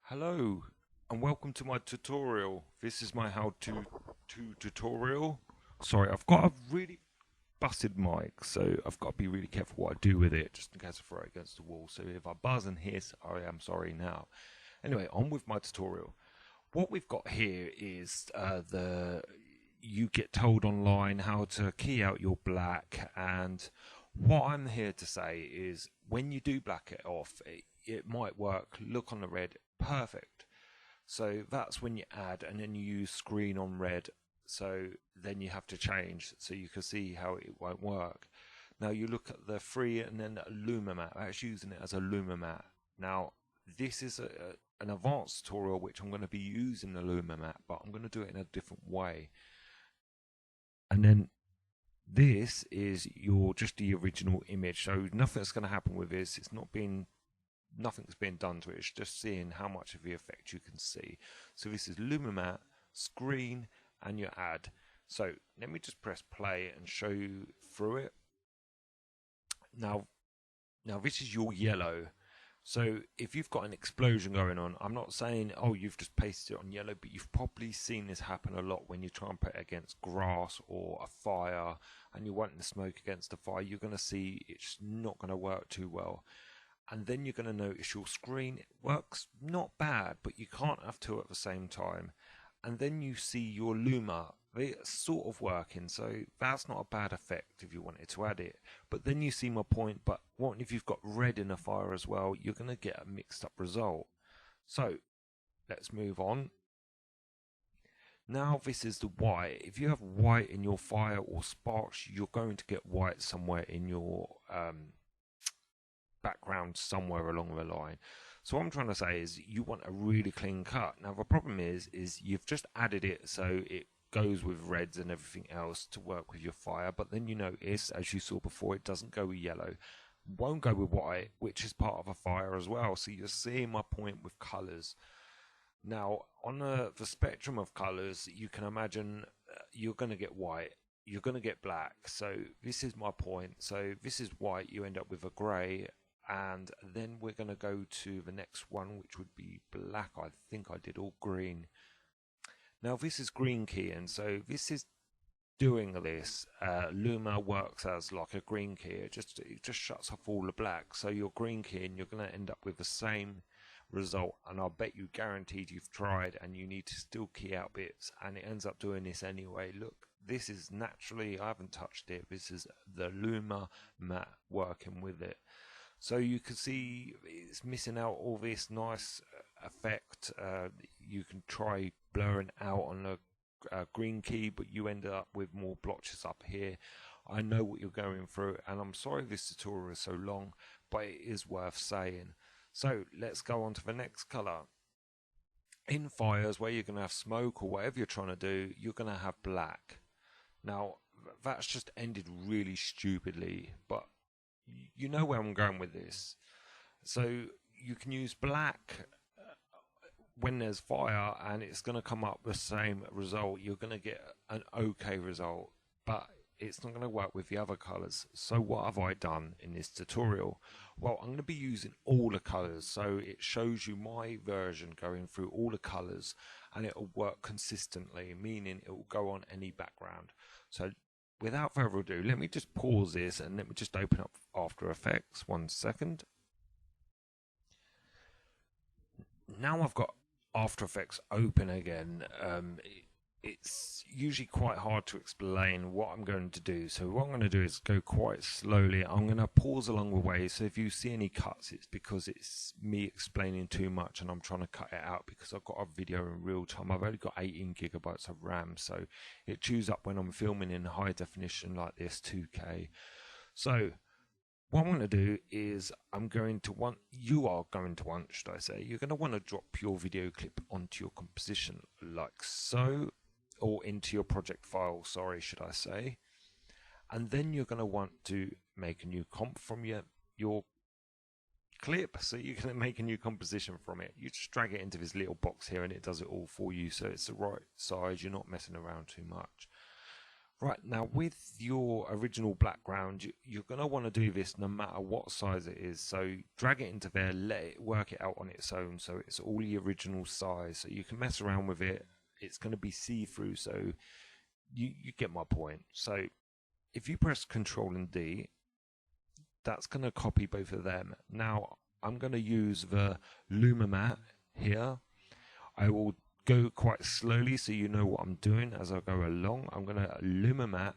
Hello and welcome to my tutorial. This is my how to tutorial. Sorry, I've got a really busted mic, so I've got to be really careful what I do with it, just in case I throw it against the wall. So if I buzz and hiss, I am sorry now. Anyway, on with my tutorial. What we've got here is the you get told online how to key out your black, and what I'm here to say is when you do black it off, it might work. Look on the red, perfect. So that's when you add, and then you use screen on red. So then you have to change, so you can see how it won't work. Now you look at the free and then Lumamat. That's using it as a Lumamat. Now this is an advanced tutorial which I'm going to be using the Lumamat, but I'm going to do it in a different way. And then this is your just the original image. So nothing's going to happen with this. It's not being nothing's being done to it. It's just seeing how much of the effect you can see. So this is Lumamat, screen, and your ad. So let me just press play and show you through it. Now this is your yellow. So if you've got an explosion going on, I'm not saying, oh, you've just pasted it on yellow, but you've probably seen this happen a lot when you try and put it against grass or a fire and you're wanting to smoke against the fire. You're going to see it's not going to work too well. And then you're going to notice your screen works not bad, but you can't have two at the same time. And then you see your Luma, it's sort of working, so that's not a bad effect if you wanted to add it. But then you see my point, but what if you've got red in a fire as well? You're going to get a mixed up result. So let's move on. Now this is the white. If you have white in your fire or sparks, you're going to get white somewhere in your background somewhere along the line. So what I'm trying to say is you want a really clean cut. Now the problem is you've just added it so it goes with reds and everything else to work with your fire, but then you notice, as you saw before, it doesn't go with yellow, won't go with white, which is part of a fire as well. So you're seeing my point with colors. Now on the spectrum of colors, you can imagine you're going to get white, you're going to get black. So this is my point. So this is white, you end up with a gray, and then we're going to go to the next one, which would be black. I think I did all green. Now this is green key, and so this is doing this. Luma works as like a green key. It just shuts off all the black. So you're green key, and you're going to end up with the same result. And I'll bet you guaranteed you've tried, and you need to still key out bits, and it ends up doing this anyway. Look, this is naturally. I haven't touched it. This is the Luma mat working with it. So you can see it's missing out all this nice effect. You can try blurring out on the green key, but you end up with more blotches up here. I know what you're going through, and I'm sorry this tutorial is so long, but it is worth saying. So let's go on to the next color. In fires where you're going to have smoke or whatever you're trying to do, you're going to have black. Now that's just ended really stupidly, but you know where I'm going with this. So you can use black when there's fire, and it's going to come up the same result. You're going to get an okay result, but it's not going to work with the other colors. So what have I done in this tutorial? Well, I'm going to be using all the colors, so it shows you my version going through all the colors, and it will work consistently, meaning it will go on any background. So without further ado, let me just pause this and let me just open up After Effects. 1 second. Now I've got After Effects open again. It's usually quite hard to explain what I'm going to do. So what I'm going to do is go quite slowly. I'm going to pause along the way. So if you see any cuts, it's because it's me explaining too much and I'm trying to cut it out because I've got a video in real time. I've only got 18 gigabytes of RAM, so it chews up when I'm filming in high definition like this, 2K. So what I'm going to do is you are going to want, should I say, you're going to want to drop your video clip onto your composition like so, or into your project file, sorry, should I say. And then you're going to want to make a new comp from your clip. So you're going to make a new composition from it. You just drag it into this little box here and it does it all for you. So it's the right size. You're not messing around too much. Right, now with your original background, you're going to want to do this no matter what size it is. So drag it into there, let it work it out on its own so it's all the original size. So you can mess around with it. It's going to be see-through, so you get my point. So if you press Control and D, that's going to copy both of them. Now I'm going to use the Luma Matte here. I will go quite slowly so you know what I'm doing as I go along. I'm going to Luma Matte,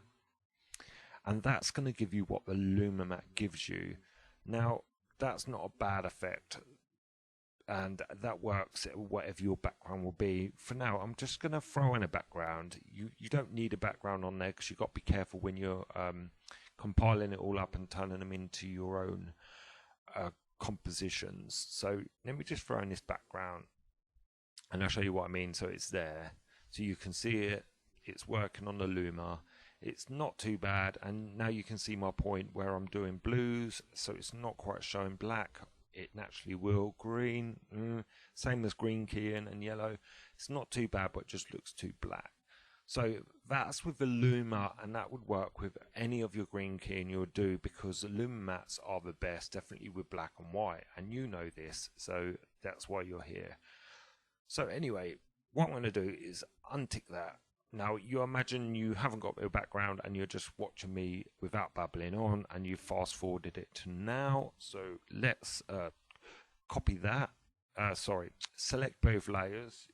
and that's going to give you what the Luma Matte gives you. Now, that's not a bad effect, and that works whatever your background will be. For now, I'm just going to throw in a background. You don't need a background on there because you've got to be careful when you're compiling it all up and turning them into your own compositions. So let me just throw in this background, and I'll show you what I mean. So it's there, so you can see it. It's working on the Luma. It's not too bad, and now you can see my point where I'm doing blues, so it's not quite showing black. It naturally will. Green, same as green keying, and yellow. It's not too bad, but it just looks too black. So that's with the Luma, and that would work with any of your green keying you'll do, because the Luma Mattes are the best, definitely with black and white, and you know this, so that's why you're here. So anyway, what I'm going to do is untick that. Now, you imagine you haven't got a background and you're just watching me without babbling on, and you fast forwarded it to now. So let's copy that. Select both layers.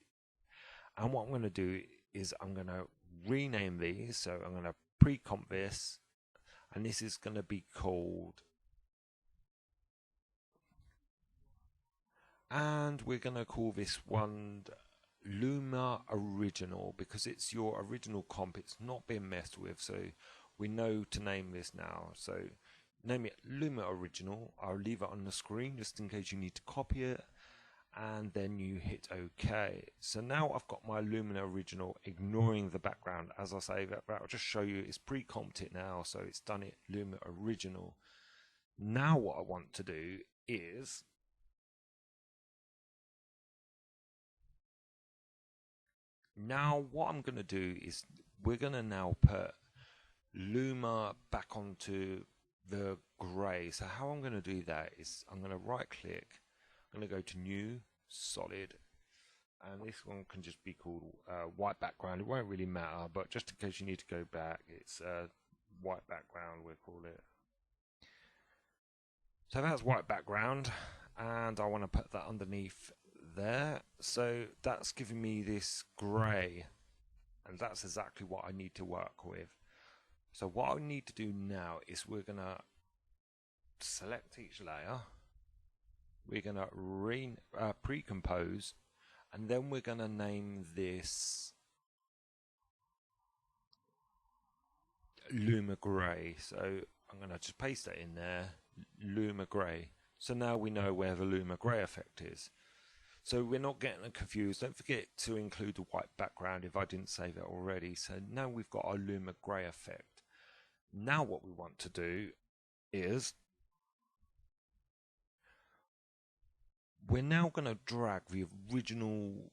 And what I'm going to do is I'm going to rename these. So I'm going to pre-comp this, and this is going to be called, and we're going to call this one Luma Original, because it's your original comp. It's not been messed with, so we know to name this now. So name it Luma Original. I'll leave it on the screen just in case you need to copy it, and then you hit OK. So now I've got my Luma Original, ignoring the background. As I say, that I'll just show you it's pre-comped it now, so it's done it Luma Original. Now what I want to do is what I'm going to do is we're going to now put Luma back onto the grey. So how I'm going to do that is I'm going to right click, I'm going to go to New, Solid, and this one can just be called white background. It won't really matter, but just in case you need to go back, it's white background, we'll call it. So that's white background, and I want to put that underneath there. So that's giving me this grey, and that's exactly what I need to work with. So what I need to do now is we're going to select each layer, we're going to pre-compose, and then we're going to name this Luma Grey. So I'm going to just paste that in there, Luma Grey. So now we know where the Luma Grey effect is. So we're not getting confused. Don't forget to include the white background if I didn't say that already. So now we've got our Luma Grey effect. Now what we want to do is we're now going to drag the original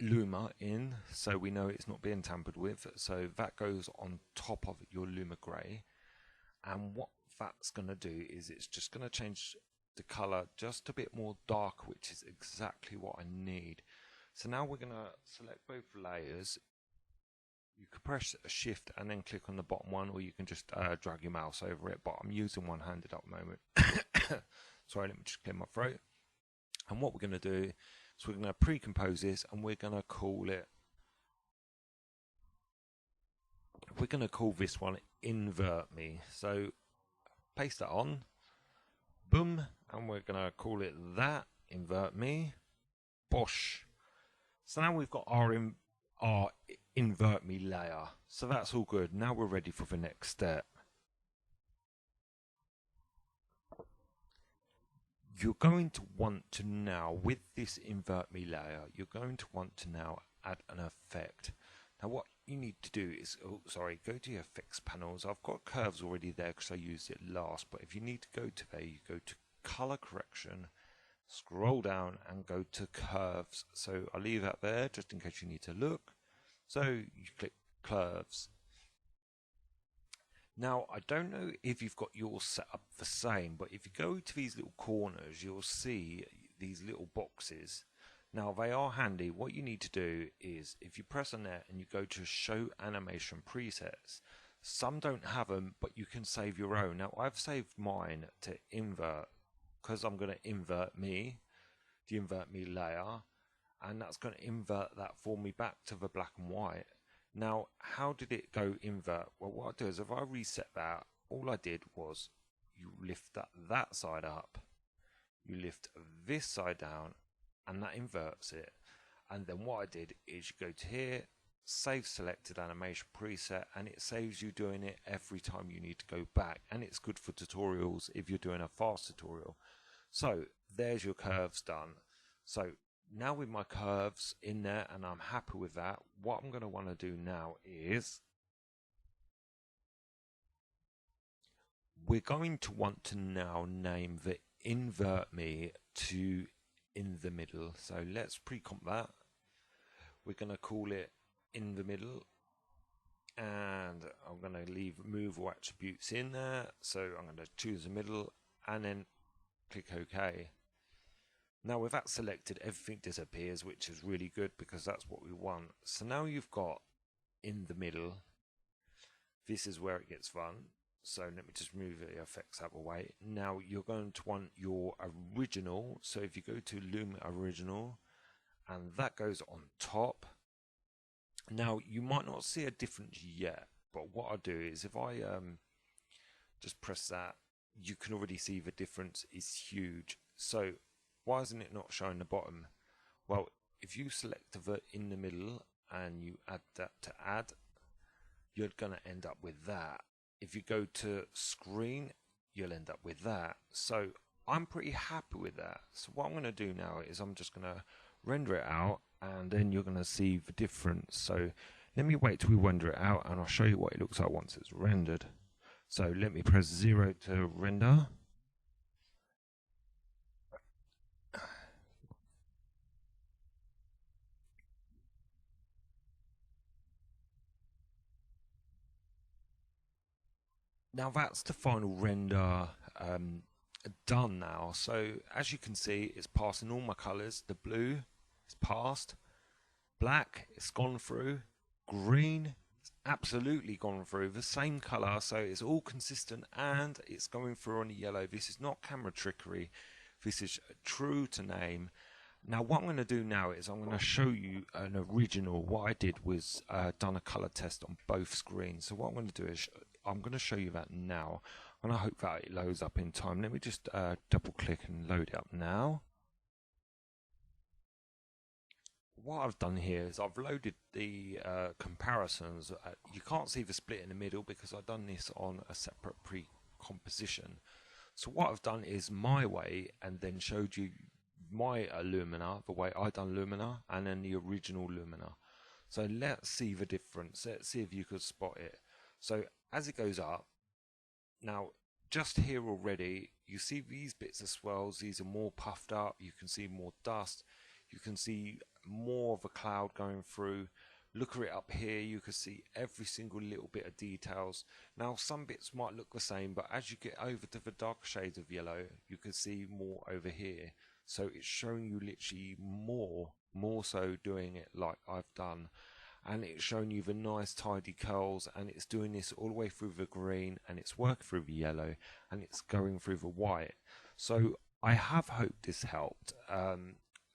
Luma in, so we know it's not being tampered with. So that goes on top of your Luma Grey. And what that's going to do is it's just going to change the color just a bit more dark, which is exactly what I need. So now we're going to select both layers. You can press shift and then click on the bottom one, or you can just drag your mouse over it, but I'm using one-handed at the moment. Sorry, let me just clear my throat. And what we're going to do is we're going to pre-compose this, and we're going to call this one Invert Me. So paste that on, boom, and we're going to call it that, Invert Me, bosh. So now we've got our Invert Me layer. So that's all good. Now we're ready for the next step. You're going to want to now, with this Invert Me layer, you're going to want to now add an effect. Now what you need to do is, go to your effects panels. I've got curves already there because I used it last, but if you need to go to there, you go to color correction, scroll down and go to curves. So I'll leave that there just in case you need to look. So you click curves. Now, I don't know if you've got yours set up the same, but if you go to these little corners, you'll see these little boxes. Now, they are handy. What you need to do is, if you press on there and you go to Show Animation Presets, some don't have them, but you can save your own. Now, I've saved mine to invert, because I'm going to invert the invert me layer, and that's going to invert that for me back to the black and white. Now, how did it go invert? Well, what I do is if I reset that, all I did was you lift that side up, you lift this side down, and that inverts it. And then what I did is you go to here, save selected animation preset, and it saves you doing it every time you need to go back. And it's good for tutorials if you're doing a fast tutorial. So there's your curves done. So now with my curves in there and I'm happy with that, what I'm going to want to do now is we're going to want to now name the invert me to in the middle. So let's pre-comp that. We're going to call it in the middle, and I'm going to leave move all attributes in there. So I'm going to choose the middle and then click OK. Now with that selected, everything disappears, which is really good because that's what we want. So now you've got in the middle, this is where it gets fun. So let me just move the effects out of the way. Now you're going to want your original. So if you go to Luma Original, and that goes on top. Now you might not see a difference yet, but what I do is if I just press that, you can already see the difference is huge. So why isn't it not showing the bottom? Well, if you select the in the middle and you add that to add, you're going to end up with that. If you go to screen, you'll end up with that. So I'm pretty happy with that. So what I'm going to do now is I'm just going to render it out, and then you're going to see the difference. So let me wait till we render it out, and I'll show you what it looks like once it's rendered. So let me press 0 to render. Now that's the final render done now. So as you can see, it's passing all my colors. The blue is passed, black it's gone through, green it's absolutely gone through, the same color, so it's all consistent, and it's going through on the yellow. This is not camera trickery, this is true to name. Now what I'm going to do now is I'm going to show you an original. What I did was done a color test on both screens. So what I'm going to do is I'm going to show you that now, and I hope that it loads up in time. Let me just double click and load it up now. What I've done here is I've loaded the comparisons. You can't see the split in the middle because I've done this on a separate pre-composition. So what I've done is my way, and then showed you my Lumina, the way I done Lumina, and then the original Lumina. So let's see the difference. Let's see if you could spot it. So as it goes up, now just here already, you see these bits of swirls. These are more puffed up. You can see more dust. You can see more of a cloud going through. Look at it up here, you can see every single little bit of details. Now some bits might look the same, but as you get over to the dark shades of yellow, you can see more over here. So it's showing you literally more so doing it like I've done. And it's showing you the nice tidy curls, and it's doing this all the way through the green, and it's working through the yellow, and it's going through the white. So I have hoped this helped.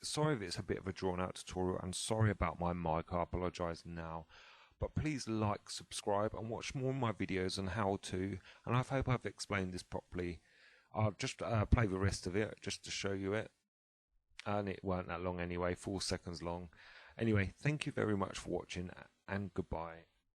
Sorry if it's a bit of a drawn out tutorial, and sorry about my mic, I apologise now. But please like, subscribe, and watch more of my videos on how to, and I hope I've explained this properly. I'll just play the rest of it just to show you it. And it weren't that long anyway, 4 seconds long. Anyway, thank you very much for watching, and goodbye.